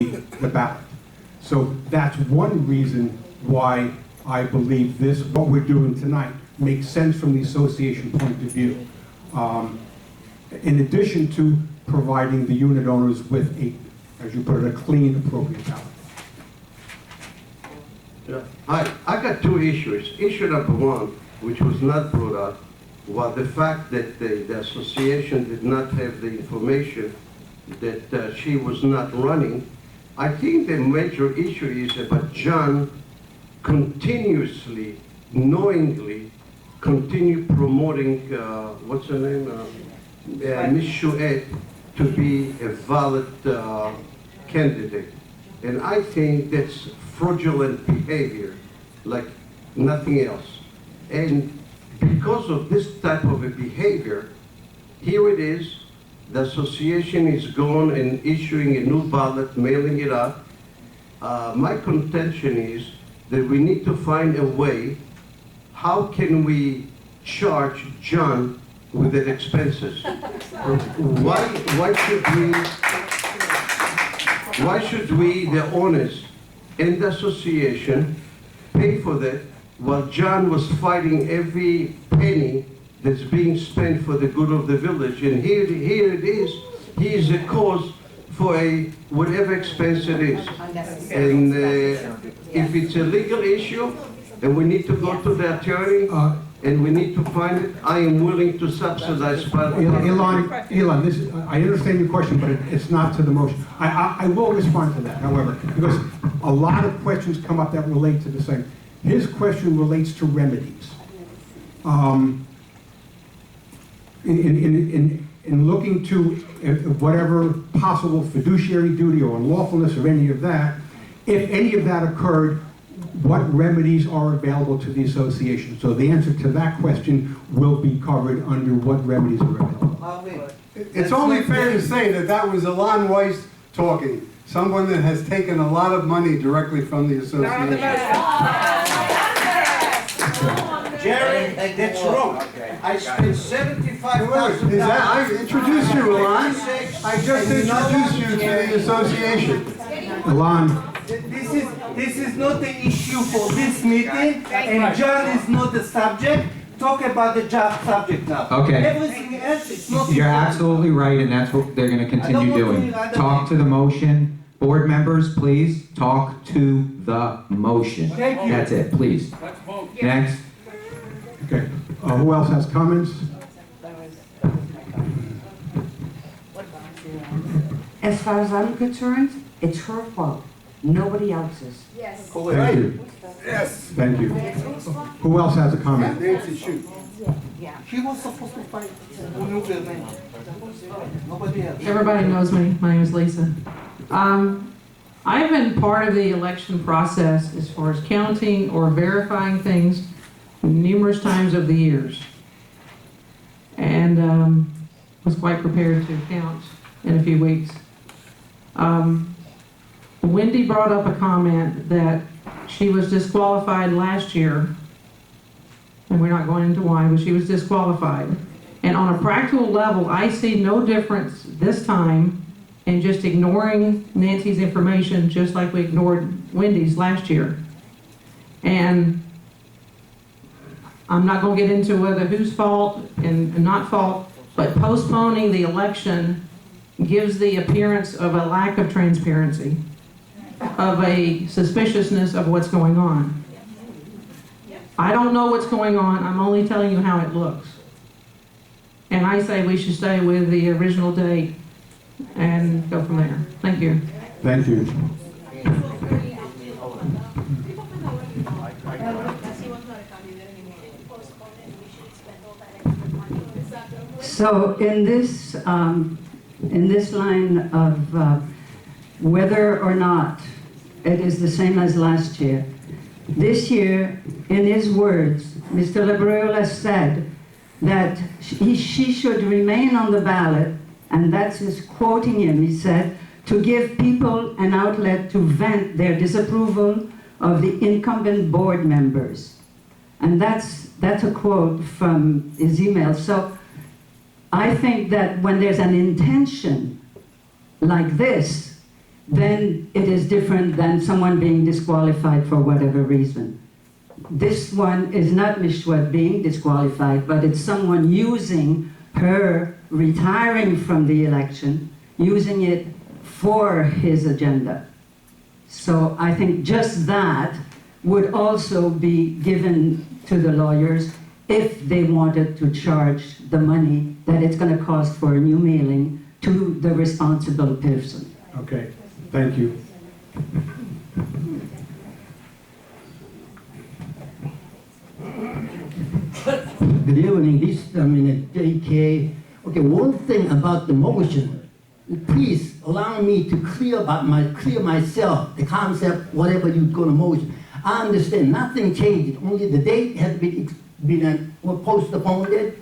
the ballot. So that's one reason why I believe this, what we're doing tonight, makes sense from the association point of view. In addition to providing the unit owners with a, as you put it, a clean, appropriate ballot. Yeah. I got two issues. Issue number one, which was not brought up, was the fact that the association did not have the information that she was not running. I think the major issue is about John continuously, knowingly, continue promoting, what's her name? Ms. Chouette to be a valid candidate. And I think that's fraudulent behavior, like nothing else. And because of this type of a behavior, here it is, the association is gone and issuing a new ballot, mailing it out. My contention is that we need to find a way, how can charge John with the expenses? Why should we, the owners and the association, pay for that while John was fighting every penny that's being spent for the good of the village? And here it is, he is a cause for a whatever expense it is. And if it's a legal issue and we need to go to the attorney and we need to find it, I am willing to subsidize part of it. Elon, I understand your question, but it's not to the motion. I will respond to that, however, because a lot of questions come up that relate to the same. His question relates to remedies. In looking to whatever possible fiduciary duty or unlawfulness or any of that, if any of that occurred, what remedies are available to the association? So the answer to that question will be covered under what remedies are available. It's only fair to say that that was Elon Weiss talking, someone that has taken a lot of money directly from the association. Jerry, that's wrong. I spent $75,000. I introduced you, Elon. I just introduced you to the association. Elon. This is not the issue for this meeting, and John is not the subject. Talk about the job subject now. Okay. Everything else is not. You're absolutely right, and that's what they're going to continue doing. Talk to the motion. Board members, please talk to the motion. Thank you. That's it, please. Next. Okay. Who else has comments? As far as I'm concerned, it's her fault, nobody else's. Yes. Thank you. Yes. Thank you. Who else has a comment? Nancy, shoot. She was supposed to fight nobody else. Everybody knows me. My name is Lisa. I've been part of the election process as far as counting or verifying things numerous times over the years. And was quite prepared to count in a few weeks. Wendy brought up a comment that she was disqualified last year, and we're not going into why, but she was disqualified. And on a practical level, I see no difference this time in just ignoring Nancy's information, just like we ignored Wendy's last year. And I'm not going to get into whether whose fault and not fault, but postponing the election gives the appearance of a lack of transparency, of a suspiciousness of what's going on. I don't know what's going on, I'm only telling you how it looks. And I say we should stay with the original date and go from there. Thank you. Thank you. So in this line of whether or not it is the same as last year, this year, in his words, Mr. Lebreuil said that she should remain on the ballot, and that's his quoting him. He said, to give people an outlet to vent their disapproval of the incumbent board members. And that's a quote from his email. So I think that when there's an intention like this, then it is different than someone being disqualified for whatever reason. This one is not Ms. Schwed being disqualified, but it's someone using her retiring from the election, using it for his agenda. So I think just that would also be given to the lawyers if they wanted to charge the money that it's going to cost for a new mailing to the responsible person. Okay, thank you. Good evening, this, JK. Okay, one thing about the motion, please allow me to clear myself, the concept, whatever you're gonna motion. I understand, nothing changed, only the date has been postponed.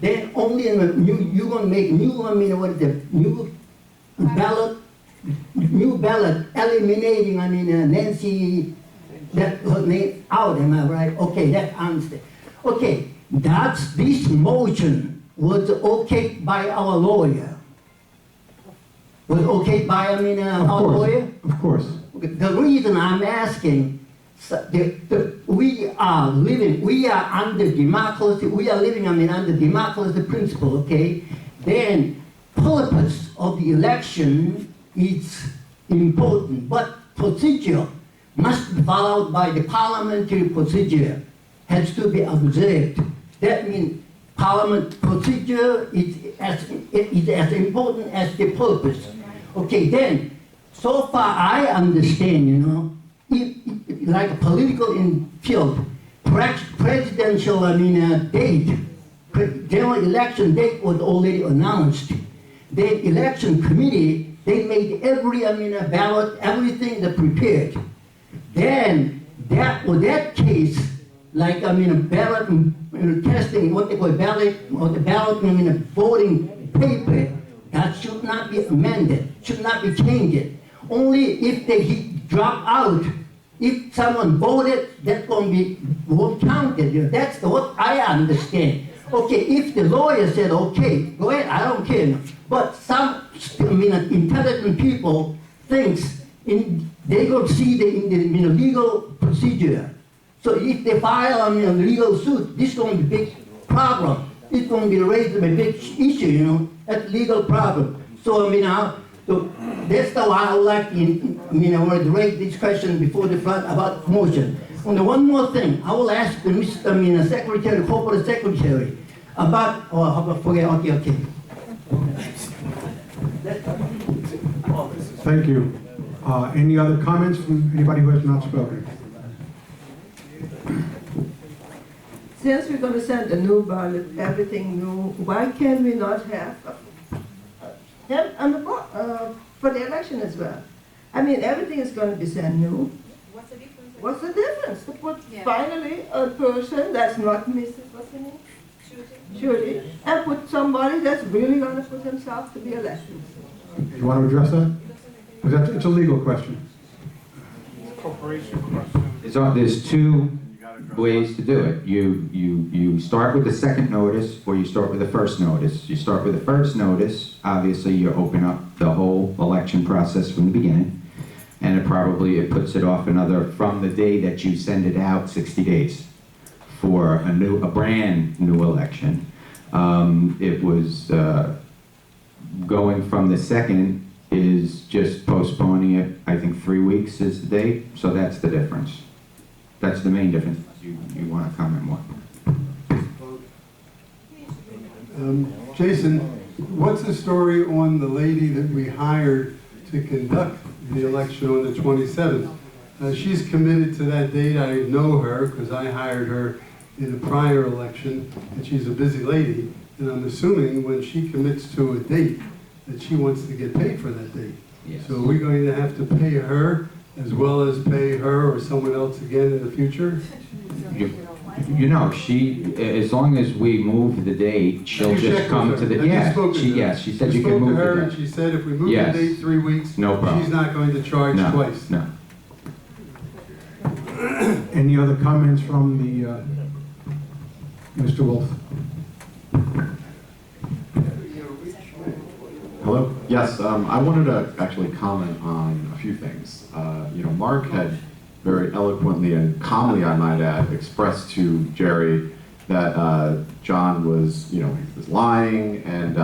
Then only you're gonna make new ballot eliminating, Nancy, that her name out, am I right? Okay, that I understand. Okay, this motion was okay by our lawyer. Was okay by, our lawyer? Of course. Okay, the reason I'm asking, we are under democracy, we are living, under democracy principle, okay? Then purpose of the election is important, but procedure must be followed by the parliamentary procedure, has to be observed. That means parliament procedure is as important as the purpose. Okay, then, so far I understand, like a political field, presidential, date, general election date was already announced. The election committee, they made every, ballot, everything they prepared. Then, that case, like, ballot, testing, what they call ballot, or the ballot, voting paper, that should not be amended, should not be changed. Only if they drop out, if someone voted, that's going to be won't counted. That's what I understand. Okay, if the lawyer said, okay, go ahead, I don't care. But some, intelligent people thinks they go see in the legal procedure. So if they file a legal suit, this is going to be a big problem. It's going to be raised a big issue, that's legal problem. So so that's why I would like to, I want to raise this question before the flood about motion. And one more thing, I will ask the secretary, corporate secretary, about, forget, okay. Thank you. Any other comments from anybody who has not spoken? Since we're going to send a new ballot, everything new, why can we not have on the for the election as well? Everything is going to be sent new. What's the difference? What's the difference? To put finally a person that's not Mrs. what's her name? Judy, and put somebody that's really going to put himself to be elected. You want to address that? Because it's a legal question. Corporation question. There's two ways to do it. You start with the second notice, or you start with the first notice. You start with the first notice, obviously you open up the whole election process from the beginning, and it puts it off from the day that you send it out, 60 days for a brand new election. It was going from the second is just postponing it. I think 3 weeks is the date, so that's the difference. That's the main difference. You want to comment more? Jason, what's the story on the lady that we hired to conduct the election on the 27th? She's committed to that date. I know her because I hired her in a prior election, and she's a busy lady. And I'm assuming when she commits to a date that she wants to get paid for that date. Yes. So are we going to have to pay her as well as pay her or someone else again in the future? She, as long as we move the date, she'll just come to the, she said you can move her the and date. she said if we move Yes. the date 3 weeks, No problem. she's not going to charge twice. No. Any other comments from the, Mr. Wolf? Hello? Yeah. Yes, I wanted to actually comment on a few things. Mark had very eloquently and calmly, I might add, expressed to Jerry that John was, he was lying and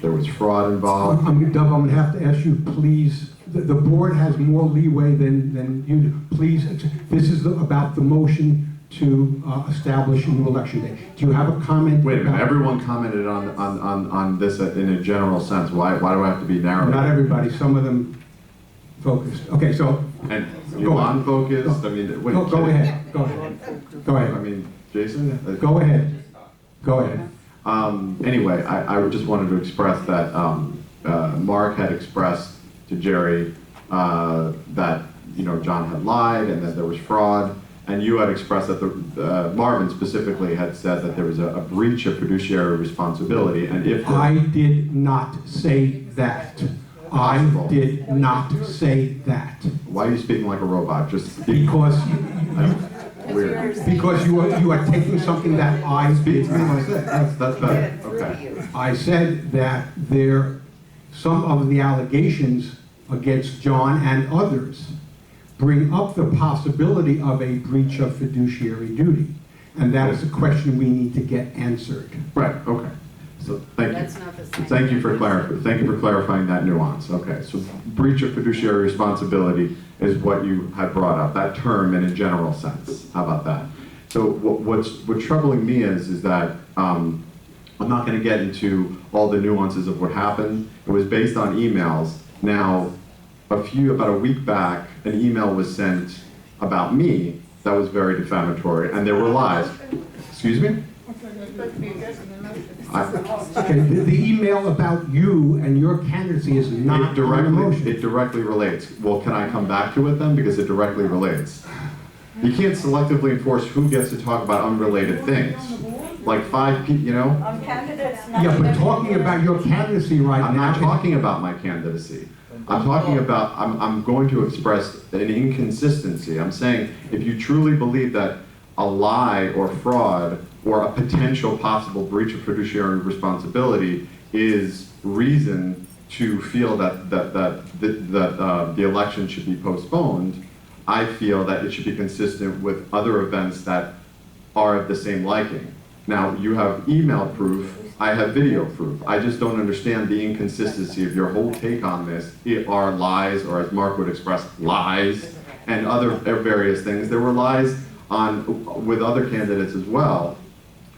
there was fraud involved. Doug, I'm gonna have to ask you, please, the board has more leeway than you do. Please, this is about the motion to establish a new election day. Do you have a comment? Wait a minute, about- everyone commented on this in a general sense. Why do I have to be narrow? Not everybody, some of them focused. Okay, so. And Go you on. unfocused? I mean, what? Go ahead, go ahead. Go I ahead, mean, Jason? go ahead. Go ahead. Anyway, I just wanted to express that Mark had expressed to Jerry that John had lied and that there was fraud, and you had expressed that Marvin specifically had said that there was a breach of fiduciary responsibility, and if I did not say that. I did not say that. why are you speaking like a robot? Just Because, weird. because you are taking something that I did not say. That's better. Okay. I said that some of the allegations against John and others bring up the possibility of a breach of fiduciary duty. And that is a question we need to get answered. Right. Okay. So thank you. That's not the same. Thank you for clarifying that nuance. Okay. So breach of fiduciary responsibility is what you had brought up, that term in a general sense. How about that? So what's troubling me is that I'm not going to get into all the nuances of what happened. It was based on emails. Now, about a week back, an email was sent about me that was very defamatory, and there were lies. Excuse me? Okay, the email about you and your candidacy is not on the motion. It directly relates. Well, can I come back to it then? Because it directly relates. You can't selectively enforce who gets to talk about unrelated things. Like 5 people, Yeah, but talking about your candidacy right now. I'm not talking about my candidacy. I'm talking about, I'm going to express an inconsistency. I'm saying if you truly believe that a lie or fraud or a potential possible breach of fiduciary responsibility is reason to feel that the election should be postponed, I feel that it should be consistent with other events that are of the same liking. Now, you have email proof, I have video proof. I just don't understand the inconsistency of your whole take on this. It are lies, or as Mark would express, lies, and other various things. There were lies with other candidates as well,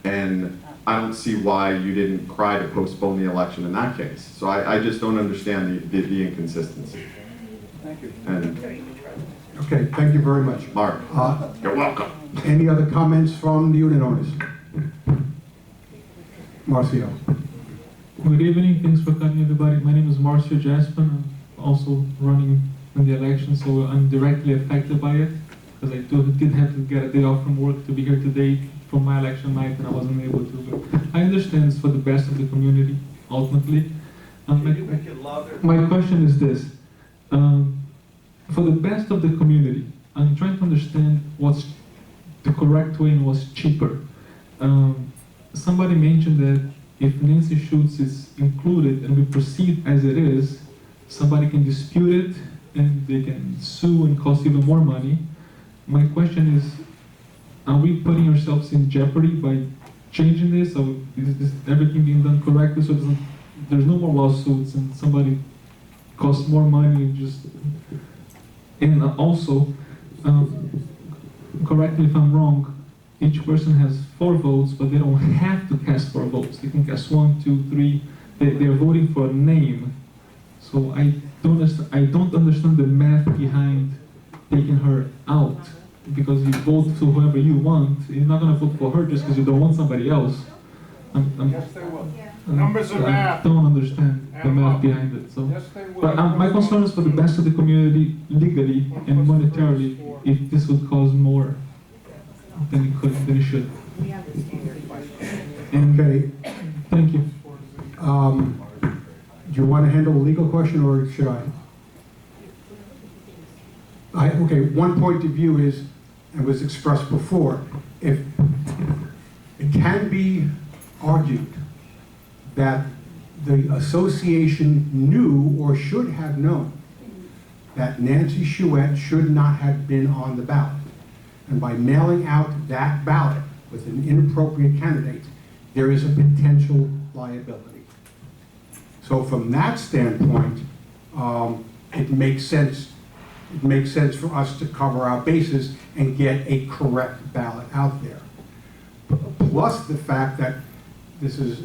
and I don't see why you didn't cry to postpone the election in that case. So I just don't understand the inconsistency. Thank you. And Okay, thank you very much. Mark, you're welcome. Any other comments from the unit owners? Marcio. Good evening, thanks for coming everybody. My name is Marcio Jaspin. I'm also running in the election, so I'm directly affected by it because I did have to get a day off from work to be here today for my election night, and I wasn't able to. But I understand it's for the best of the community, ultimately. My question is this. For the best of the community, I'm trying to understand what's the correct way and what's cheaper. Somebody mentioned that if Nancy Schultz is included and we proceed as it is, somebody can dispute it and they can sue and cost even more money. My question is, are we putting ourselves in jeopardy by changing this? Or is everything being done correctly so there's no more lawsuits and somebody costs more money and just... And also, correct me if I'm wrong, each person has 4 votes, but they don't have to cast 4 votes. They can cast 1, 2, 3. They're voting for a name. So I don't understand the math behind taking her out. Because you vote for whoever you want, you're not going to vote for her just because you don't want somebody else. Yes, they will. Numbers are math. I don't understand the math behind it. So, Yes, they will. but my concern is for the best of the community, legally and monetarily, if this would cause more than it should. And Okay, thank you. do you want to handle a legal question or should I? Okay, one point of view is, and was expressed before, if it can be argued that the association knew or should have known that Nancy Chouette should not have been on the ballot. And by mailing out that ballot with an inappropriate candidate, there is a potential liability. So from that standpoint, it makes sense. It makes sense for us to cover our bases and get a correct ballot out there. Plus the fact that this is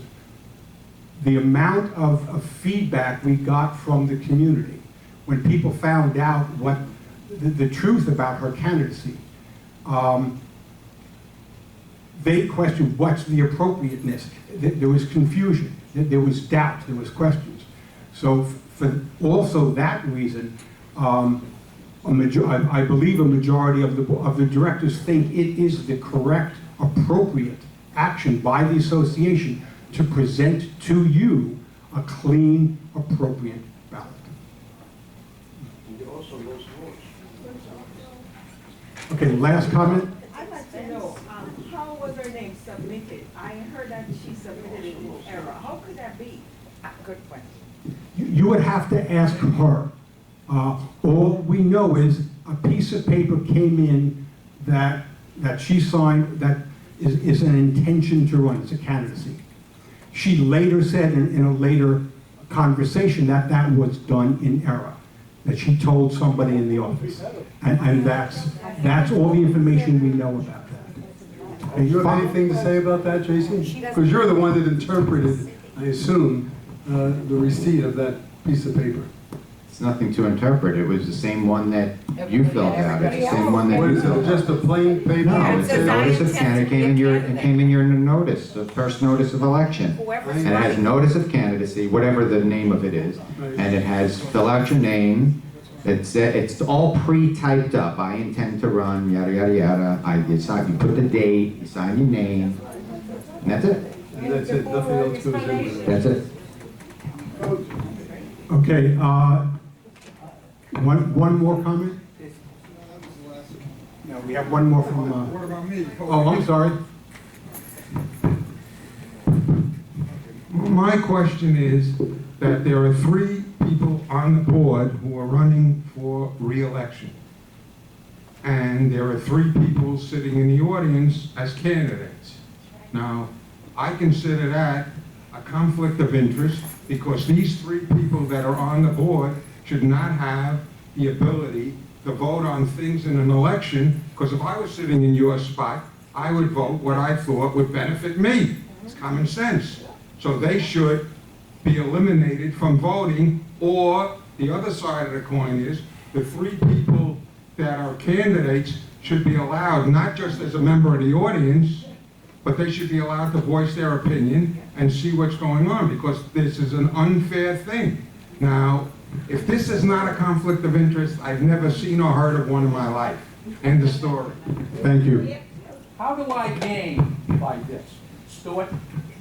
the amount of feedback we got from the community when people found out what the truth about her candidacy. They questioned what's the appropriateness. There was confusion, there was doubt, there was questions. So for also that reason, I believe a majority of the directors think it is the correct, appropriate action by the association to present to you a clean, appropriate ballot. Okay, last comment? I'd like to know, how was her name submitted? I heard that she submitted it in error. How could that be? Good question. You would have to ask her. All we know is a piece of paper came in that she signed that is an intention to run. It's a candidacy. She later said in a later conversation that that was done in error, that she told somebody in the office. And that's all the information we know about that. Do you have anything to say about that, Jason? Because you're the one that interpreted, I assume, the receipt of that piece of paper. It's nothing to interpret. It was the same one that you filled out. It's the same one that What you is filled it, out. just a plain paper? No, it's a notice of candidate, it came in your notice, the first notice of election. And it has notice of candidacy, whatever the name of it is, and it has fill out your name. It's all pre-typed up. I intend to run, yada, yada, yada. You put the date, you sign your name, and that's it. And that's it, nothing else goes in with it. That's it. Okay, one more comment? No, we have one more from, What about me? oh, I'm sorry. My question is that there are 3 people on the board who are running for re-election. And there are 3 people sitting in the audience as candidates. Now, I consider that a conflict of interest because these 3 people that are on the board should not have the ability to vote on things in an election, because if I was sitting in your spot, I would vote what I thought would benefit me. It's common sense. So they should be eliminated from voting, or the other side of the coin is the 3 people that are candidates should be allowed, not just as a member of the audience, but they should be allowed to voice their opinion and see what's going on, because this is an unfair thing. Now, if this is not a conflict of interest, I've never seen or heard of one in my life. End of story. Thank you. How do I gain by this? Stuart,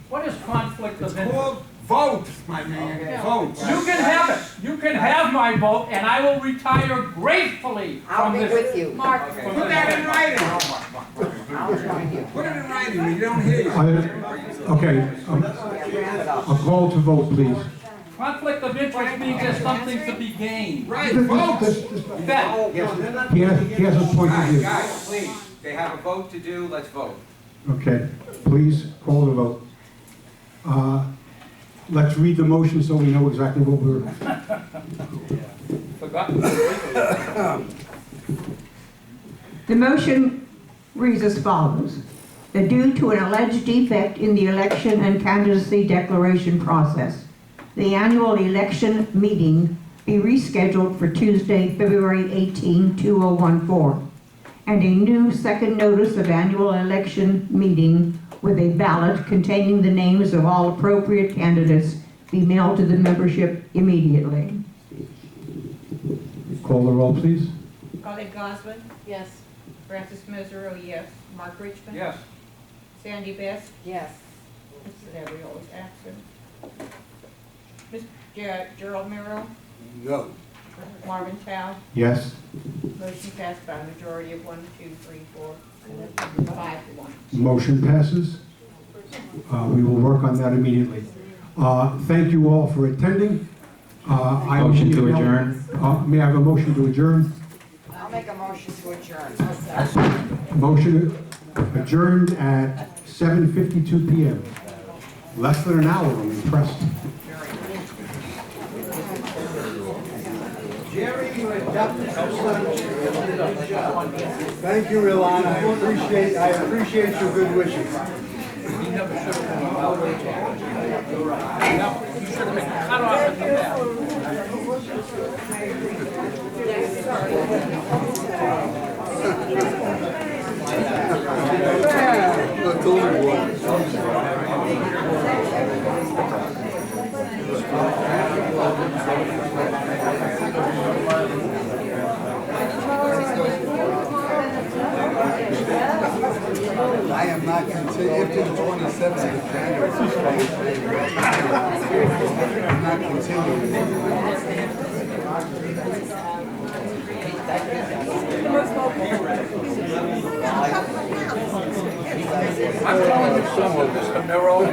what is conflict of interest? Vote, my man, vote. You can have it. You can have my vote, and I will retire gratefully from this. I'll be with you. Mark. Put that in writing. I'll join you. Put it in writing, we don't hear you. Okay, a call to vote, please. Conflict of interest means there's something to be gained. Right, vote. That. He has a point of view. Guys, please, they have a vote to do, let's vote. Okay, please call the vote. Let's read the motion so we know exactly what we're... The motion reads as follows. That due to an alleged defect in the election and candidacy declaration process, the annual election meeting be rescheduled for Tuesday, February 18, 2014, and a new second notice of annual election meeting with a ballot containing the names of all appropriate candidates be mailed to the membership immediately. Call the roll, please. Colin Gosman? Yes. Francis Mesereau, yes. Mark Richmond? Yes. Sandy Best? Yes. Mrs. Everett is absent. Mr. Gerald Miro? No. Marvin Chow? Yes. Motion passed by a majority of 1, 2, 3, 4, 5 to 1. Motion passes. We will work on that immediately. Thank you all for attending. I will Motion to be- adjourn. May I have a motion to adjourn? I'll make a motion to adjourn. Motion adjourned at 7:52 PM. Less than an hour, I'm impressed. Jerry, you adopted your son. Good job. Thank you, Rilan. I appreciate your good wishes. He never should have been allowed to talk. No, he should have been cut off at the back. I am not continuing, after the 27th of January. I'm not continuing. I'm telling you something, Mr. Miro, you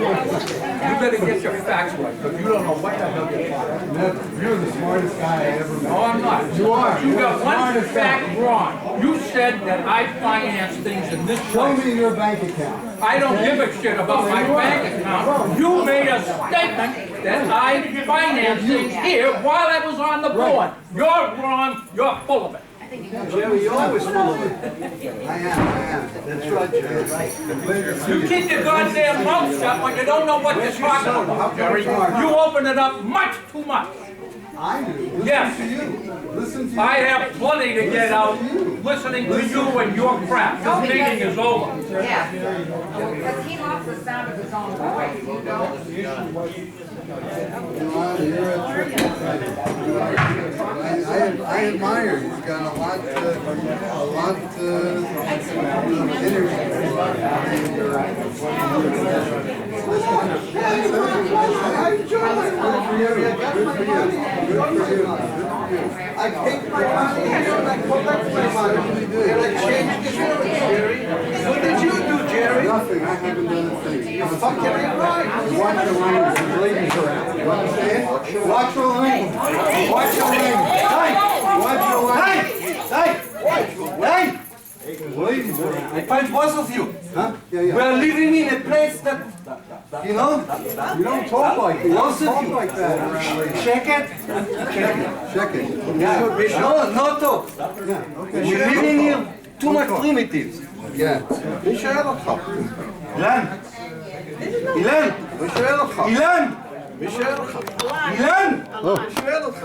better get your facts right, because you don't know what the hell you're talking about. You're the smartest guy I ever met. No, I'm not. You are. You You're got the one smartest fact guy. wrong. You said that I finance things in this Show place. me your bank account. I don't give a shit about my bank account. You made a statement that I finance things here while I was on the board. You're wrong, you're full of it. Jerry, you're always full of it. I am. That's right, Jerry. You keep your goddamn mouth shut when you don't know what you're talking about, Jerry. You open it up much too much. I do. Listen Yes. to you. Listen to you. I have plenty to get out listening to you and your crap. This meeting is over. Yeah. Because he loves the sound of his own voice, you know? I admire you. You've got a lot I enjoy my money. I got my money. Good for you. I take my money and I collect my money. And I change the insurance, Jerry. What did you do, Jerry? Nothing. I haven't done a thing. You're fucking right. Watch your language. There's ladies around. You understand? Watch your language. Watch your language. Hey! Watch your language. Hey! Ladies around. I find both of you. Huh? Yeah. We're living in a place that, you know, You don't talk like that. You both don't of talk you. like that around ladies. Check it. Check it. Check it. No, no talk. Yeah, okay. We're living here too much primitives. Yeah. מי שואל אותך? אילן! אילן! מי שואל אותך? אילן! מי שואל אותך? אילן! מי שואל אותך?